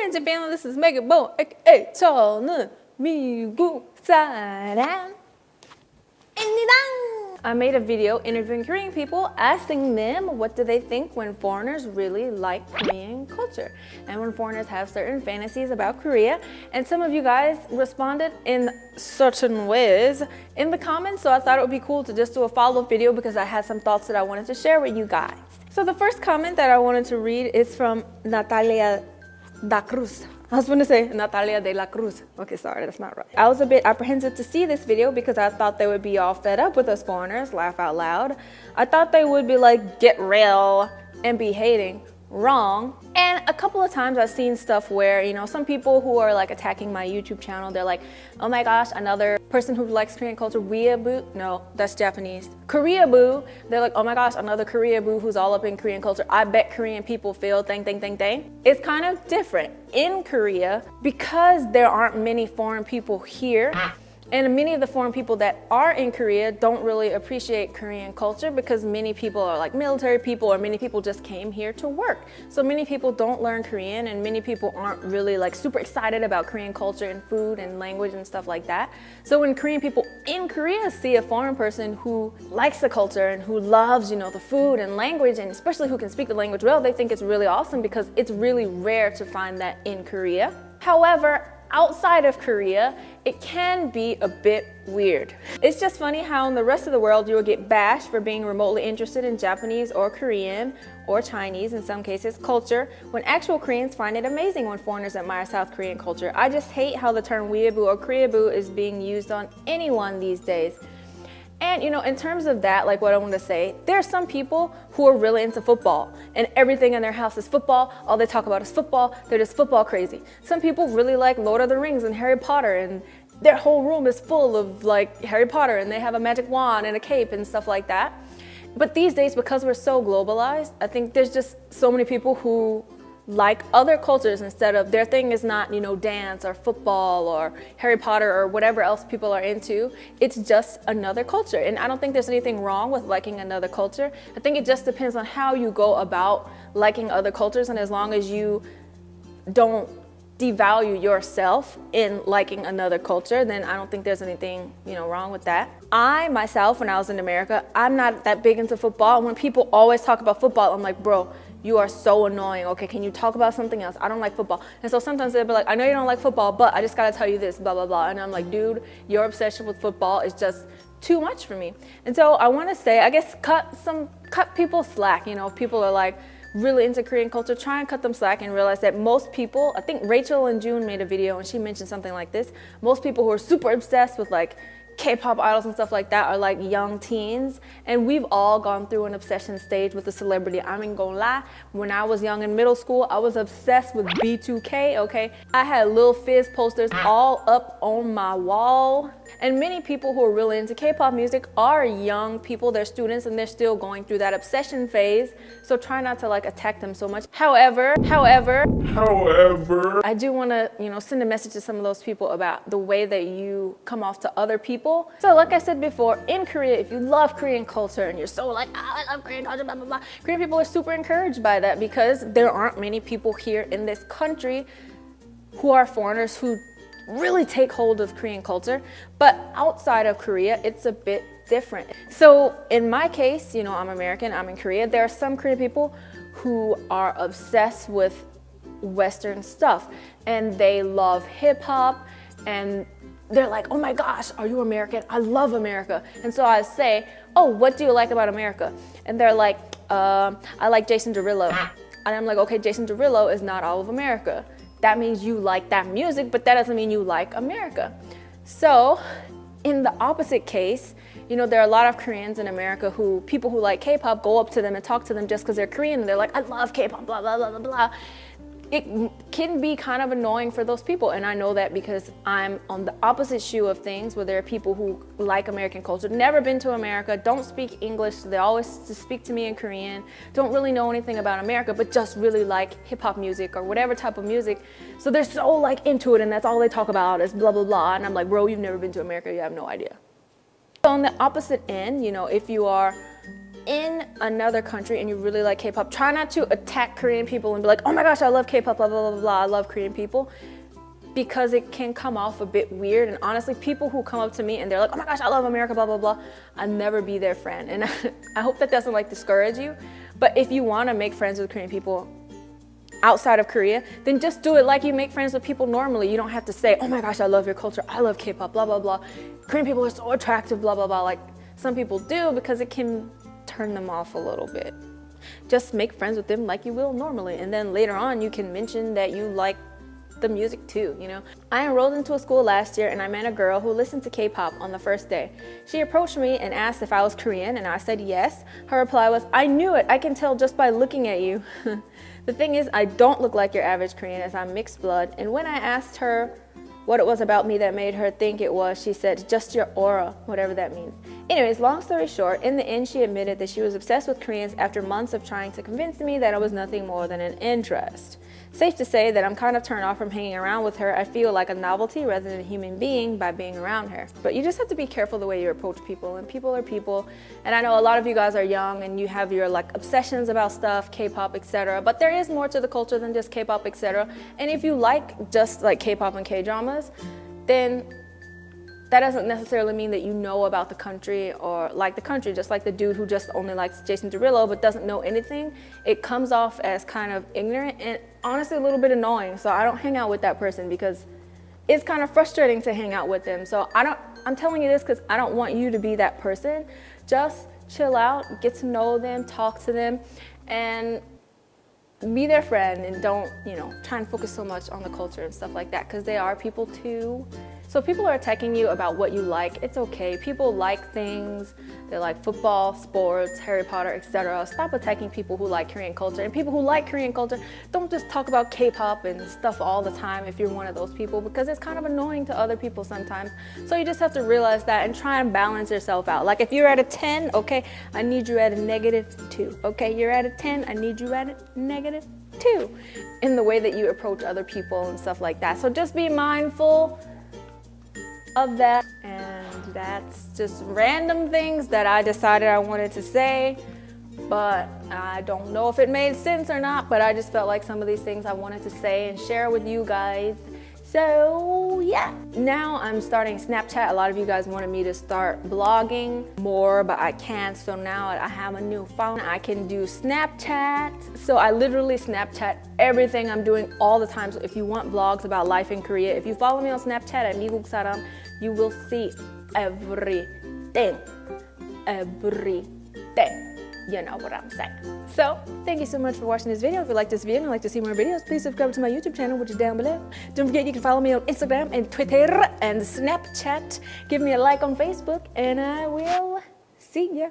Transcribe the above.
friends and family, this is Megan Bowen, aka 저는 미국 사람입니다. I made a video interviewing Korean people, asking them what do they think when foreigners really like Korean culture and when foreigners have certain fantasies about Korea. And some of you guys responded in certain ways in the comments, so I thought it would be cool to just do a follow-up video because I had some thoughts that I wanted to share with you guys. So the first comment that I wanted to read is from Natalia da Cruz. I was going to say Natalia de la Cruz. Okay, sorry, that's not right. I was a bit apprehensive to see this video because I thought they would be all fed up with us foreigners, laugh out loud. I thought they would be like, get real, and be hating. Wrong. And a couple of times I've seen stuff where, you know, some people who are like attacking my YouTube channel, they're like, oh my gosh, another person who likes Korean culture, weeaboo. No, that's Japanese. Koreaboo. They're like, oh my gosh, another Koreaboo who's all up in Korean culture. I bet Korean people feel thing. It's kind of different in Korea because there aren't many foreign people here. And many of the foreign people that are in Korea don't really appreciate Korean culture because many people are like military people or many people just came here to work. So many people don't learn Korean and many people aren't really like super excited about Korean culture and food and language and stuff like that. So when Korean people in Korea see a foreign person who likes the culture and who loves, you know, the food and language and especially who can speak the language well, they think it's really awesome because it's really rare to find that in Korea. However, outside of Korea, it can be a bit weird. It's just funny how in the rest of the world you will get bashed for being remotely interested in Japanese or Korean or Chinese, in some cases, culture, when actual Koreans find it amazing when foreigners admire South Korean culture. I just hate how the term weeaboo or Koreaboo is being used on anyone these days. And you know, in terms of that, like what I want to say, there are some people who are really into football and everything in their house is football. All they talk about is football. They're just football crazy. Some people really like Lord of the Rings and Harry Potter and their whole room is full of like Harry Potter and they have a magic wand and a cape and stuff like that. But these days, because we're so globalized, I think there's just so many people who like other cultures instead of their thing is not, you know, dance or football or Harry Potter or whatever else people are into. It's just another culture. And I don't think there's anything wrong with liking another culture. I think it just depends on how you go about liking other cultures. And as long as you don't devalue yourself in liking another culture, then I don't think there's anything, you know, wrong with that. I myself, when I was in America, I'm not that big into football. And when people always talk about football, I'm like, bro, you are so annoying. Okay, can you talk about something else? I don't like football. And so sometimes they'll be like, I know you don't like football, but I just gotta tell you this, blah, blah, blah. And I'm like, dude, your obsession with football is just too much for me. And so I wanna say, I guess cut people slack. You know, if people are like really into Korean culture, try and cut them slack and realize that most people, I think Rachel and June made a video and she mentioned something like this. Most people who are super obsessed with like K-pop idols and stuff like that are like young teens, and we've all gone through an obsession stage with a celebrity. I ain't gonna lie, when I was young in middle school, I was obsessed with B2K, okay? I had Lil Fizz posters all up on my wall. And many people who are really into K-pop music are young people, they're students, and they're still going through that obsession phase. So try not to like attack them so much. However, I do want to, you know, send a message to some of those people about the way that you come off to other people. So like I said before, in Korea, if you love Korean culture and you're so like, oh, I love Korean culture, blah, blah, blah. Korean people are super encouraged by that because there aren't many people here in this country who are foreigners who really take hold of Korean culture. But outside of Korea, it's a bit different. So in my case, you know, I'm American, I'm in Korea. There are some Korean people who are obsessed with Western stuff and they love hip hop and they're like, oh my gosh, are you American? I love America. And so I say, oh, what do you like about America? And they're like, I like Jason Derulo. And I'm like, okay, Jason Derulo is not all of America. That means you like that music, but that doesn't mean you like America. So in the opposite case, you know, there are a lot of Koreans in America who, people who like K-pop go up to them and talk to them just because they're Korean and they're like, I love K-pop, blah, blah, blah, blah, blah. It can be kind of annoying for those people. And I know that because I'm on the opposite shoe of things where there are people who like American culture, never been to America, don't speak English, so they always just speak to me in Korean, don't really know anything about America, but just really like hip hop music or whatever type of music. So they're so like into it and that's all they talk about is blah, blah, blah. And I'm like, bro, you've never been to America, you have no idea. So on the opposite end, you know, if you are in another country and you really like K-pop, try not to attack Korean people and be like, oh my gosh, I love K-pop, blah, blah, blah, blah, I love Korean people, because it can come off a bit weird. And honestly, people who come up to me and they're like, oh my gosh, I love America, blah, blah, blah, I'll never be their friend. And I hope that doesn't like discourage you. But if you want to make friends with Korean people outside of Korea, then just do it like you make friends with people normally. You don't have to say, oh my gosh, I love your culture, I love K-pop, blah, blah, blah. Korean people are so attractive, blah, blah, blah. Like some people do, because it can turn them off a little bit. Just make friends with them like you will normally. And then later on, you can mention that you like the music too, you know? I enrolled into a school last year and I met a girl who listened to K-pop on the first day. She approached me and asked if I was Korean, and I said yes. Her reply was, I knew it, I can tell just by looking at you. The thing is, I don't look like your average Korean, as I'm mixed blood. And when I asked her what it was about me that made her think it was, she said, just your aura, whatever that means. Anyways, long story short, in the end, she admitted that she was obsessed with Koreans after months of trying to convince me that it was nothing more than an interest. Safe to say that I'm kind of turned off from hanging around with her. I feel like a novelty rather than a human being by being around her. But you just have to be careful the way you approach people, and people are people. And I know a lot of you guys are young and you have your like obsessions about stuff, K-pop, etc. But there is more to the culture than just K-pop, etc. And if you like just like K-pop and K-dramas, then that doesn't necessarily mean that you know about the country or like the country, just like the dude who just only likes Jason Derulo but doesn't know anything. It comes off as kind of ignorant and honestly a little bit annoying. So I don't hang out with that person because it's kind of frustrating to hang out with them. So I'm telling you this because I don't want you to be that person. Just chill out, get to know them, talk to them, and be their friend, and don't, you know, try and focus so much on the culture and stuff like that, because they are people too. So if people are attacking you about what you like, it's okay. People like things. They like football, sports, Harry Potter, etc. Stop attacking people who like Korean culture. And people who like Korean culture, don't just talk about K-pop and stuff all the time if you're one of those people, because it's kind of annoying to other people sometimes. So you just have to realize that and try and balance yourself out. Like if you're at a 10, okay, I need you at a -2. Okay, you're at a 10, I need you at a -2 in the way that you approach other people and stuff like that. So just be mindful of that. And that's just random things that I decided I wanted to say, but I don't know if it made sense or not, but I just felt like some of these things I wanted to say and share with you guys. So yeah, now I'm starting Snapchat. A lot of you guys wanted me to start blogging more, but I can't. So now I have a new phone. I can do Snapchat. So I literally Snapchat everything I'm doing all the time. So if you want vlogs about life in Korea, if you follow me on Snapchat at 미국 사람, you will see everything. Everything. You know what I'm saying. So, thank you so much for watching this video. If you like this video and would like to see more videos, please subscribe to my YouTube channel, which is down below. Don't forget you can follow me on Instagram and Twitter and Snapchat. Give me a like on Facebook, and I will see ya.